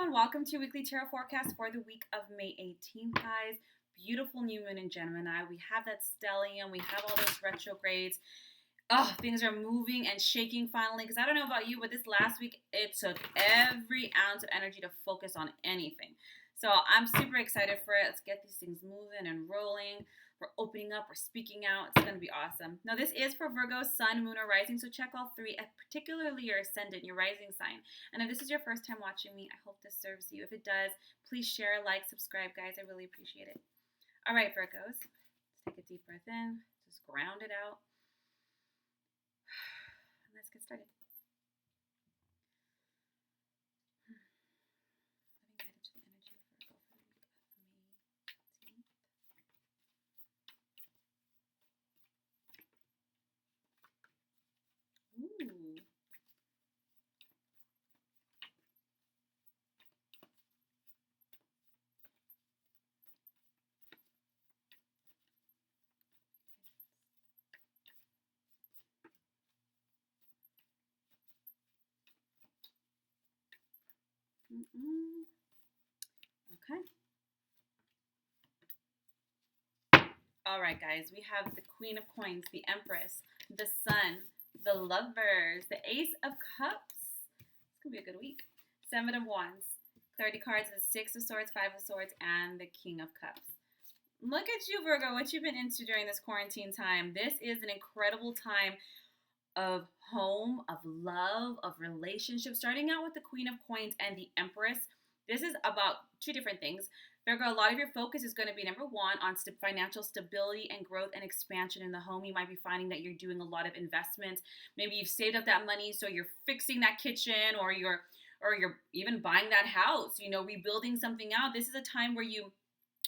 everyone. Welcome to your weekly tarot forecast for the week of May 18th, guys. Beautiful new moon in Gemini. We have that stellium. We have all those retrogrades. Oh, things are moving and shaking finally. Because I don't know about you, but this last week, it took every ounce of energy to focus on anything. So I'm super excited for it. Let's get these things moving and rolling. We're opening up. We're speaking out. It's going to be awesome. Now, this is for Virgo, Sun, Moon, or Rising. So check all three, particularly your Ascendant, your Rising sign. And if this is your first time watching me, I hope this serves you. If it does, please share, like, subscribe, guys. I really appreciate it. All right, Virgos. Let's take a deep breath in. Just ground it out. And let's get started. Ooh. Okay. All right, guys. We have the Queen of Coins, the Empress, the Sun, the Lovers, the Ace of Cups. It's going to be a good week. Seven of Wands. Clarity cards, the Six of Swords, Five of Swords, and the King of Cups. Look at you, Virgo, what you've been into during this quarantine time. This is an incredible time of home, of love, of relationships. Starting out with the Queen of Coins and the Empress. This is about two different things. Virgo, a lot of your focus is going to be, number one, on financial stability and growth and expansion in the home. You might be finding that you're doing a lot of investments. Maybe you've saved up that money, so you're fixing that kitchen, or you're even buying that house, rebuilding something out. This is a time where you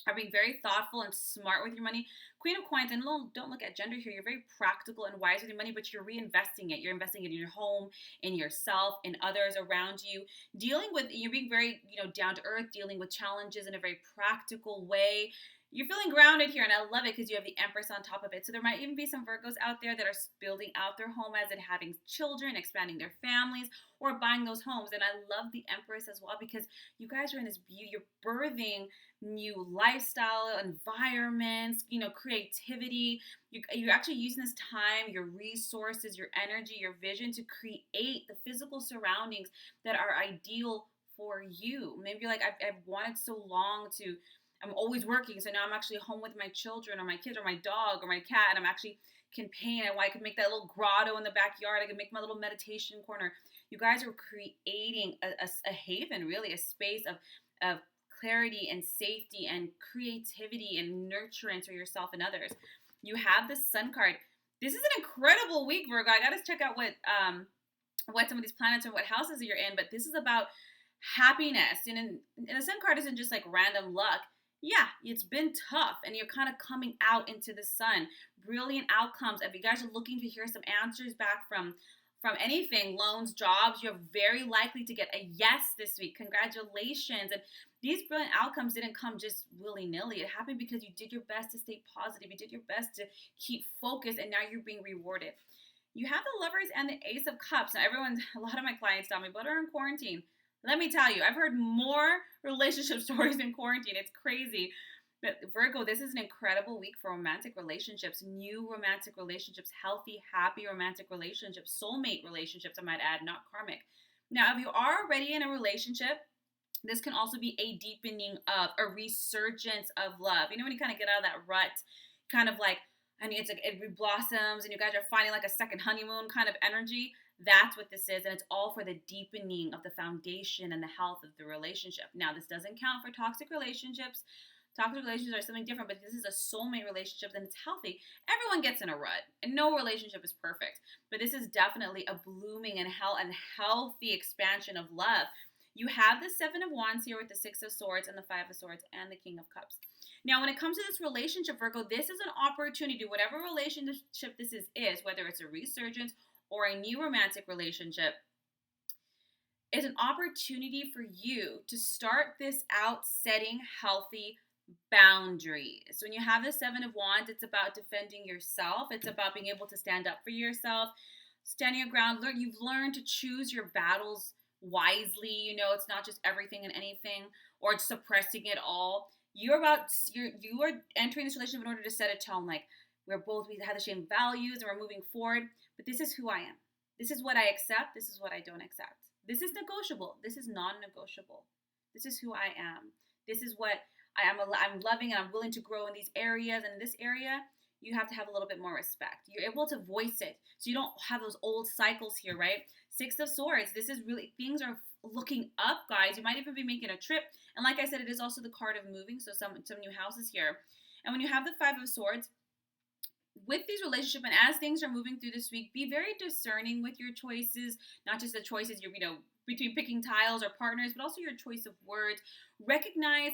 are being very thoughtful and smart with your money. Queen of Coins, and don't look at gender here. You're very practical and wise with your money, but you're reinvesting it. You're investing it in your home, in yourself, in others around you. You're being very, down to earth, dealing with challenges in a very practical way. You're feeling grounded here, and I love it because you have the Empress on top of it. So there might even be some Virgos out there that are building out their home as in having children, expanding their families, or buying those homes. And I love the Empress as well because you guys are in this beauty. You're birthing new lifestyle, environments, creativity. You're actually using this time, your resources, your energy, your vision to create the physical surroundings that are ideal for you. Maybe you're like, I've wanted so long to... I'm always working, so now I'm actually home with my children or my kids or my dog or my cat, and I'm actually can paint. I can make that little grotto in the backyard. I can make my little meditation corner. You guys are creating a haven, really, a space of clarity and safety and creativity and nurturance for yourself and others. You have the Sun card. This is an incredible week, Virgo. I got to check out what some of these planets or what houses you're in, but this is about happiness. And the Sun card isn't just like random luck. Yeah, it's been tough, and you're kind of coming out into the sun. Brilliant outcomes. If you guys are looking to hear some answers back from anything, loans, jobs, you're very likely to get a yes this week. Congratulations. And these brilliant outcomes didn't come just willy-nilly. It happened because you did your best to stay positive. You did your best to keep focused, and now you're being rewarded. You have the Lovers and the Ace of Cups. Now, a lot of my clients tell me, but are in quarantine. Let me tell you, I've heard more relationship stories in quarantine. It's crazy. But Virgo, this is an incredible week for romantic relationships, new romantic relationships, healthy, happy romantic relationships, soulmate relationships, I might add, not karmic. Now, if you are already in a relationship, this can also be a deepening of a resurgence of love. When you kind of get out of that rut, kind of like, it blossoms and you guys are finding like a second honeymoon kind of energy. That's what this is, and it's all for the deepening of the foundation and the health of the relationship. Now, this doesn't count for toxic relationships. Toxic relationships are something different, but this is a soulmate relationship, and it's healthy. Everyone gets in a rut, and no relationship is perfect, but this is definitely a blooming and healthy expansion of love. You have the Seven of Wands here with the Six of Swords and the Five of Swords and the King of Cups. Now, when it comes to this relationship, Virgo, this is an opportunity, whatever relationship this is, whether it's a resurgence or a new romantic relationship, is an opportunity for you to start this out setting healthy boundaries. So when you have the Seven of Wands, it's about defending yourself. It's about being able to stand up for yourself, standing your ground. You've learned to choose your battles wisely. You know, it's not just everything and anything, or suppressing it all. You are entering this relationship in order to set a tone. Like, we have the same values and we're moving forward. But this is who I am. This is what I accept. This is what I don't accept. This is negotiable. This is non-negotiable. This is who I am. This is what I am. I'm loving and I'm willing to grow in these areas. And in this area, you have to have a little bit more respect. You're able to voice it, so you don't have those old cycles here, right? Six of Swords. This is really, things are looking up, guys. You might even be making a trip. And like I said, it is also the card of moving, so some new houses here. And when you have the Five of Swords, with these relationships, and as things are moving through this week, be very discerning with your choices, not just the choices between picking tiles or partners, but also your choice of words. Recognize,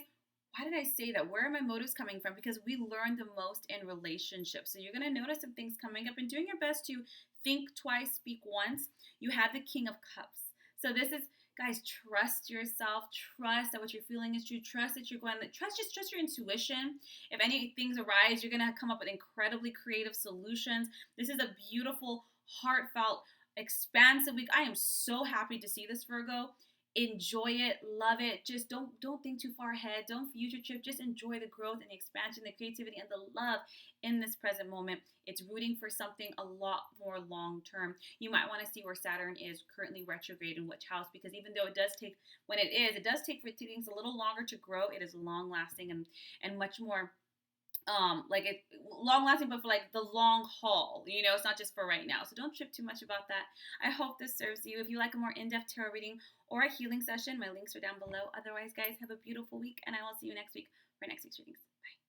why did I say that? Where are my motives coming from? Because we learn the most in relationships. So you're going to notice some things coming up, and doing your best to think twice, speak once. You have the King of Cups. So this is, guys, trust yourself. Trust that what you're feeling is true. Trust that you're going to trust your intuition. If any things arise, you're going to come up with incredibly creative solutions. This is a beautiful, heartfelt, expansive week. I am so happy to see this, Virgo. Enjoy it, love it. Just don't think too far ahead. Don't future trip. Just enjoy the growth and the expansion, the creativity, and the love in this present moment. It's rooting for something a lot more long term. You might want to see where Saturn is currently retrograde in which house, because even though it does take for things a little longer to grow, it is long lasting and much more long lasting, but for like the long haul. You know, it's not just for right now. So don't trip too much about that. I hope this serves you. If you like a more in-depth tarot reading or a healing session, my links are down below. Otherwise, guys, have a beautiful week, and I will see you next week for next week's readings.